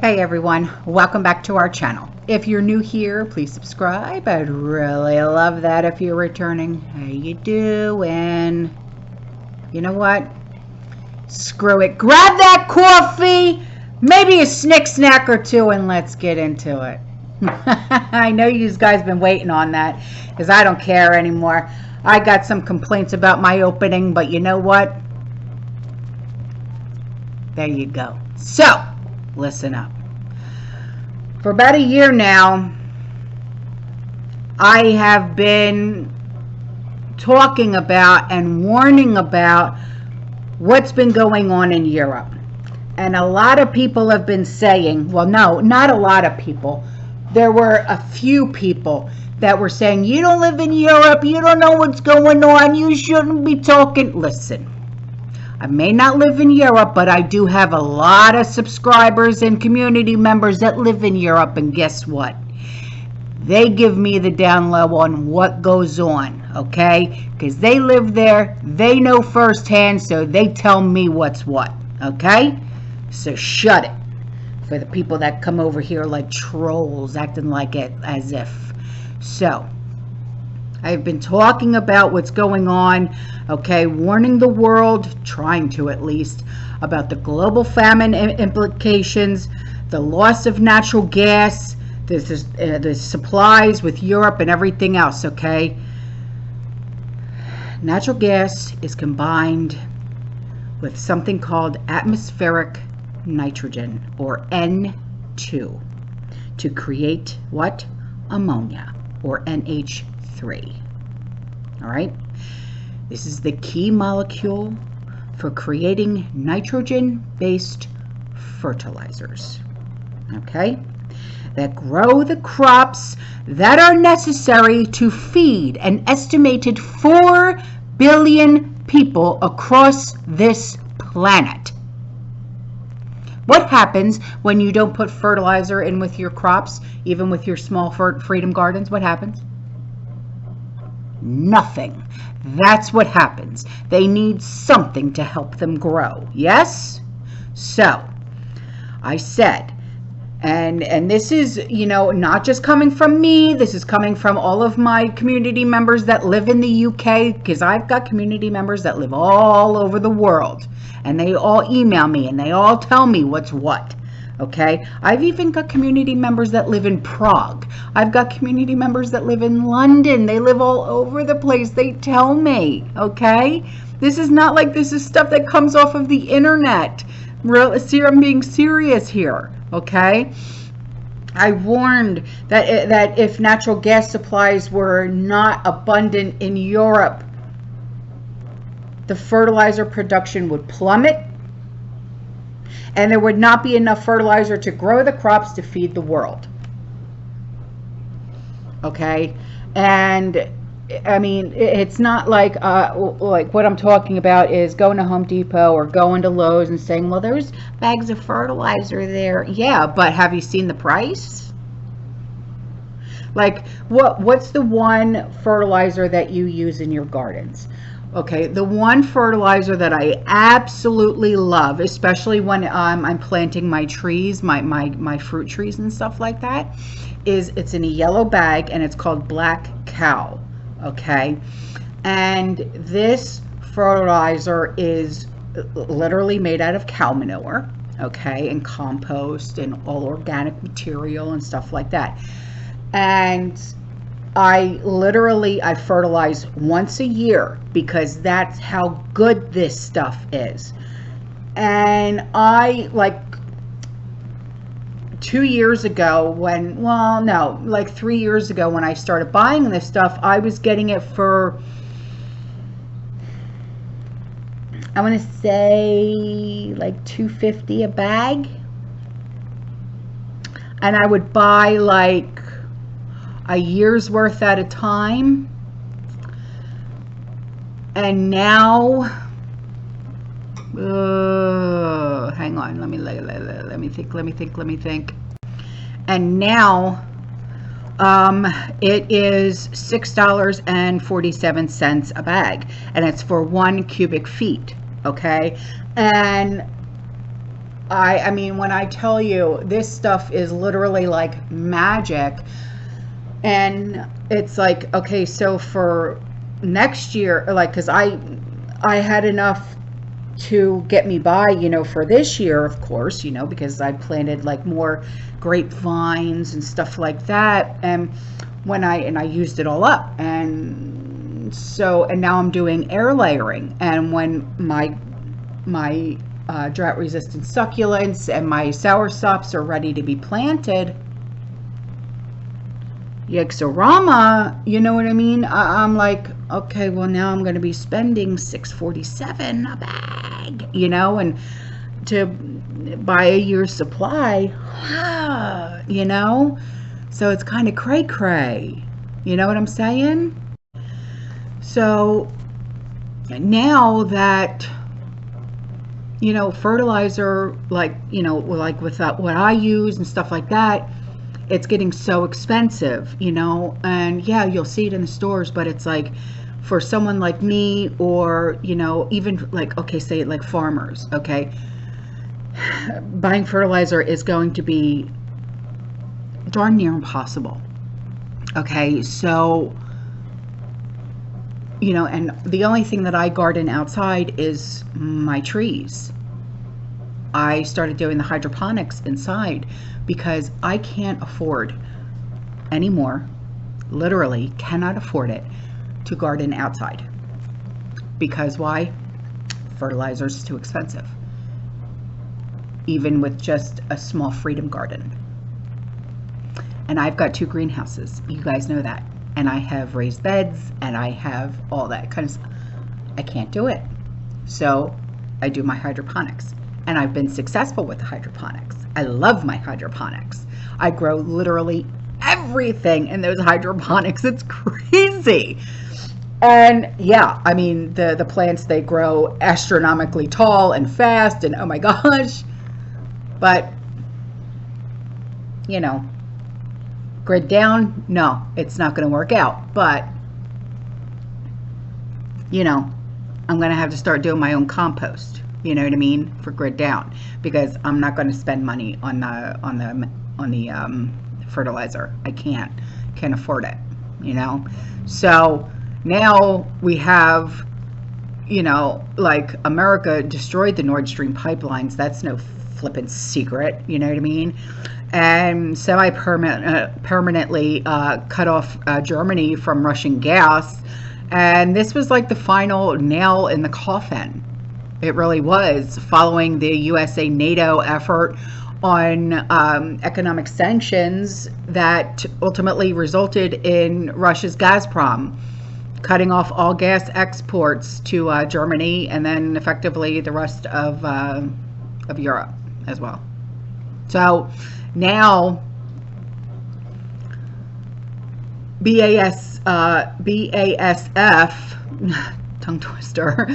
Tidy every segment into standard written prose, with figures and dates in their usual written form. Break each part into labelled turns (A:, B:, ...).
A: Hey everyone, welcome back to our channel. If you're new here, please subscribe. I'd really love that if you're returning. How you doing? You know what? Screw it. Grab that coffee, maybe a snack or two, and let's get into it. I know you guys been waiting on that because I don't care anymore. I got some complaints about my opening, but you know what? There you go. So, listen up. For about a year now, I have been talking about and warning about what's been going on in Europe. And a lot of people have been saying, well, no, not a lot of people. There were a few people that were saying, you don't live in Europe, you don't know what's going on, you shouldn't be talking. Listen. I may not live in Europe, but I do have a lot of subscribers and community members that live in Europe, and guess what? They give me the down low on what goes on, okay? Because they live there, they know firsthand, so they tell me what's what, okay? So shut it for the people that come over here like trolls, acting like it as if. So, I've been talking about what's going on, okay, warning the world, trying to at least, about the global famine implications, the loss of natural gas, the supplies with Europe and everything else, okay? Natural gas is combined with something called atmospheric nitrogen, or N2, to create what? Ammonia, or NH3. All right, this is the key molecule for creating nitrogen-based fertilizers, okay, that grow the crops that are necessary to feed an estimated 4 billion people across this planet. What happens when you don't put fertilizer in with your crops, even with your small freedom gardens? What happens? Nothing. That's what happens. They need something to help them grow. Yes? So, I said, and this is, you know, not just coming from me. This is coming from all of my community members that live in the UK, because I've got community members that live all over the world. And they all email me and they all tell me what's what. Okay, I've even got community members that live in Prague. I've got community members that live in London. They live all over the place. They tell me, okay? This is not like this is stuff that comes off of the internet. I'm being serious here, okay? I warned that if natural gas supplies were not abundant in Europe, the fertilizer production would plummet, and there would not be enough fertilizer to grow the crops to feed the world. Okay, and I mean, it's not like what I'm talking about is going to Home Depot or going to Lowe's and saying, well, there's bags of fertilizer there. Yeah, but have you seen the price? Like, what's the one fertilizer that you use in your gardens? Okay, the one fertilizer that I absolutely love, especially when I'm planting my trees, my fruit trees and stuff like that, is it's in a yellow bag and it's called Black Cow. Okay, and this fertilizer is literally made out of cow manure, okay, and compost and all organic material and stuff like that. And I fertilize once a year because that's how good this stuff is. And I, like 2 years ago when, well, no, like 3 years ago when I started buying this stuff, I was getting it for, I want to say like $2.50 a bag. And I would buy like a year's worth at a time. And now, hang on, let me think. And now it is $6.47 a bag, and it's for 1 cubic feet. Okay, and I mean, when I tell you this stuff is literally like magic, and it's like, okay, so for next year, like, because I had enough to get me by, you know, for this year, of course, you know, because I planted like more grapevines and stuff like that, and I used it all up, and so, and now I'm doing air layering, and when my drought resistant succulents and my soursops are ready to be planted, Yixorama, you know what I mean? I'm like, okay, well, now I'm going to be spending $6.47 a bag, you know, and to buy a year's supply, you know? So it's kind of cray-cray, you know what I'm saying? So now that, you know, fertilizer, like, you know, like with what I use and stuff like that, it's getting so expensive, you know, and yeah, you'll see it in the stores, but it's like for someone like me, or, you know, even like, okay, say like farmers, okay, buying fertilizer is going to be darn near impossible. Okay, so, you know, and the only thing that I garden outside is my trees. I started doing the hydroponics inside because I can't afford anymore, literally cannot afford it, to garden outside. Because why? Fertilizer is too expensive, even with just a small freedom garden. And I've got 2 greenhouses, you guys know that, and I have raised beds and I have all that kind of stuff. I can't do it, so I do my hydroponics, and I've been successful with the hydroponics. I love my hydroponics. I grow literally everything in those hydroponics. It's crazy. And yeah, I mean, the plants, they grow astronomically tall and fast, and oh my gosh. But, you know, grid down, no, it's not going to work out. But, you know, I'm going to have to start doing my own compost, you know what I mean, for grid down, because I'm not going to spend money on the fertilizer. I can't afford it, you know. So now we have, you know, like America destroyed the Nord Stream pipelines. That's no flippin' secret, you know what I mean? And permanently cut off Germany from Russian gas. And this was like the final nail in the coffin. It really was, following the USA NATO effort on economic sanctions that ultimately resulted in Russia's Gazprom cutting off all gas exports to Germany, and then effectively the rest of Europe as well. So now BASF, tongue twister,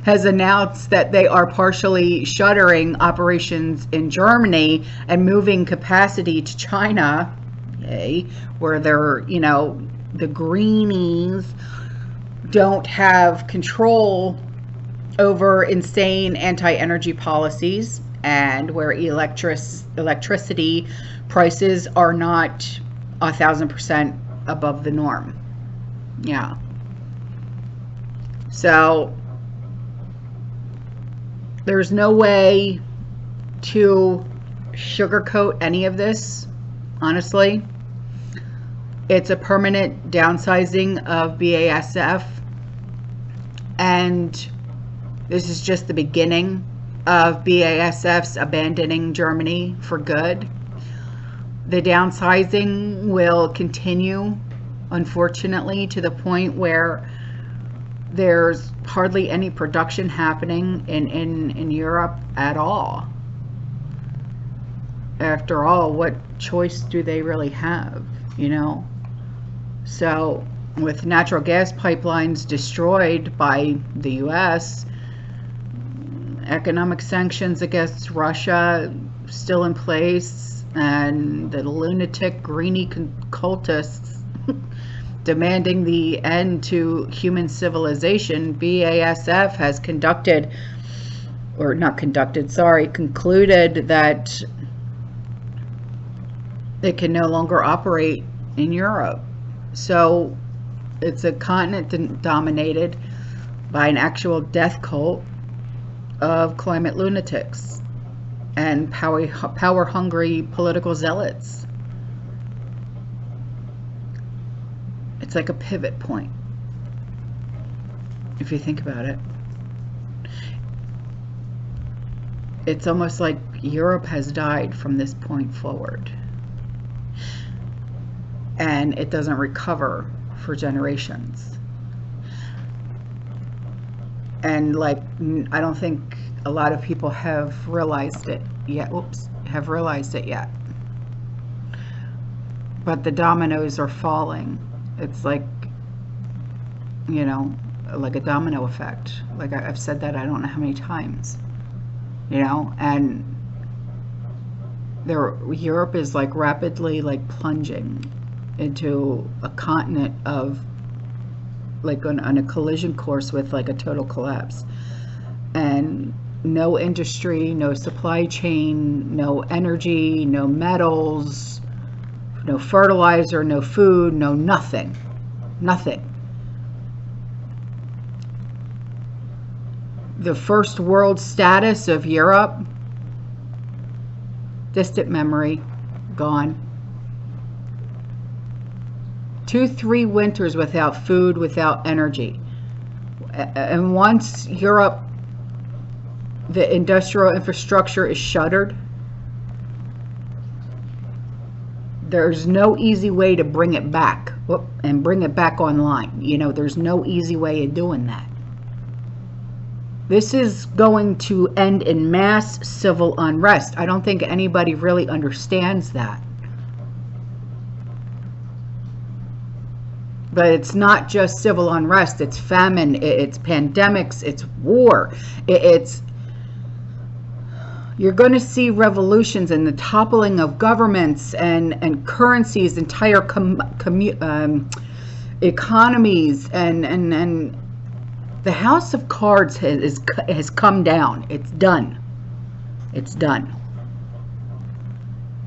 A: has announced that they are partially shuttering operations in Germany and moving capacity to China, yay, where they're, you know, the greenies don't have control over insane anti-energy policies, and where electricity prices are not 1,000% above the norm. Yeah. So there's no way to sugarcoat any of this, honestly. It's a permanent downsizing of BASF, and this is just the beginning of BASF's abandoning Germany for good. The downsizing will continue, unfortunately, to the point where there's hardly any production happening in Europe at all. After all, what choice do they really have, you know? So with natural gas pipelines destroyed by the US, economic sanctions against Russia still in place, and the lunatic greenie cultists demanding the end to human civilization, BASF has conducted or not conducted, sorry, concluded that it can no longer operate in Europe. So it's a continent dominated by an actual death cult of climate lunatics and power-hungry political zealots. It's like a pivot point, if you think about it. It's almost like Europe has died from this point forward, and it doesn't recover for generations. And like, I don't think a lot of people have realized it yet. But the dominoes are falling. It's like, you know, like a domino effect. Like I've said that I don't know how many times, you know, and Europe is like rapidly like plunging into a continent of like on a collision course with like a total collapse. And no industry, no supply chain, no energy, no metals, no fertilizer, no food, no nothing. The first world status of Europe, distant memory, gone. 2-3 winters without food, without energy. And once Europe, the industrial infrastructure is shuttered, there's no easy way to bring it back and bring it back online. You know, there's no easy way of doing that. This is going to end in mass civil unrest. I don't think anybody really understands that. But it's not just civil unrest, it's famine, it's pandemics, it's war. You're going to see revolutions and the toppling of governments and currencies, entire economies, and the house of cards has come down. It's done. It's done.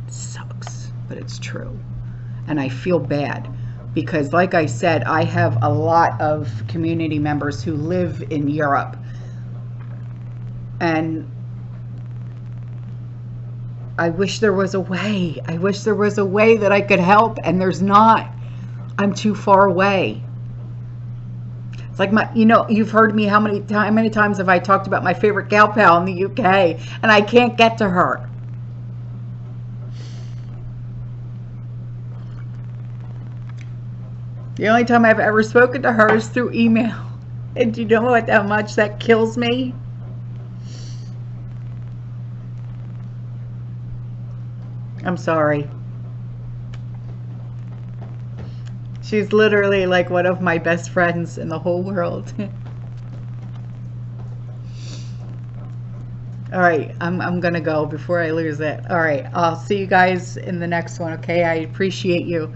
A: It sucks, but it's true. And I feel bad because, like I said, I have a lot of community members who live in Europe. And I wish there was a way. I wish there was a way that I could help, and there's not. I'm too far away. It's like you know, you've heard me how many times have I talked about my favorite gal pal in the UK, and I can't get to her. The only time I've ever spoken to her is through email. And do you know how much that kills me? I'm sorry. She's literally like one of my best friends in the whole world. All right, I'm gonna go before I lose it. All right, I'll see you guys in the next one. Okay, I appreciate you.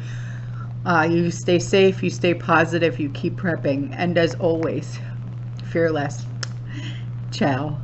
A: You stay safe, you stay positive, you keep prepping, and as always, fearless. Ciao.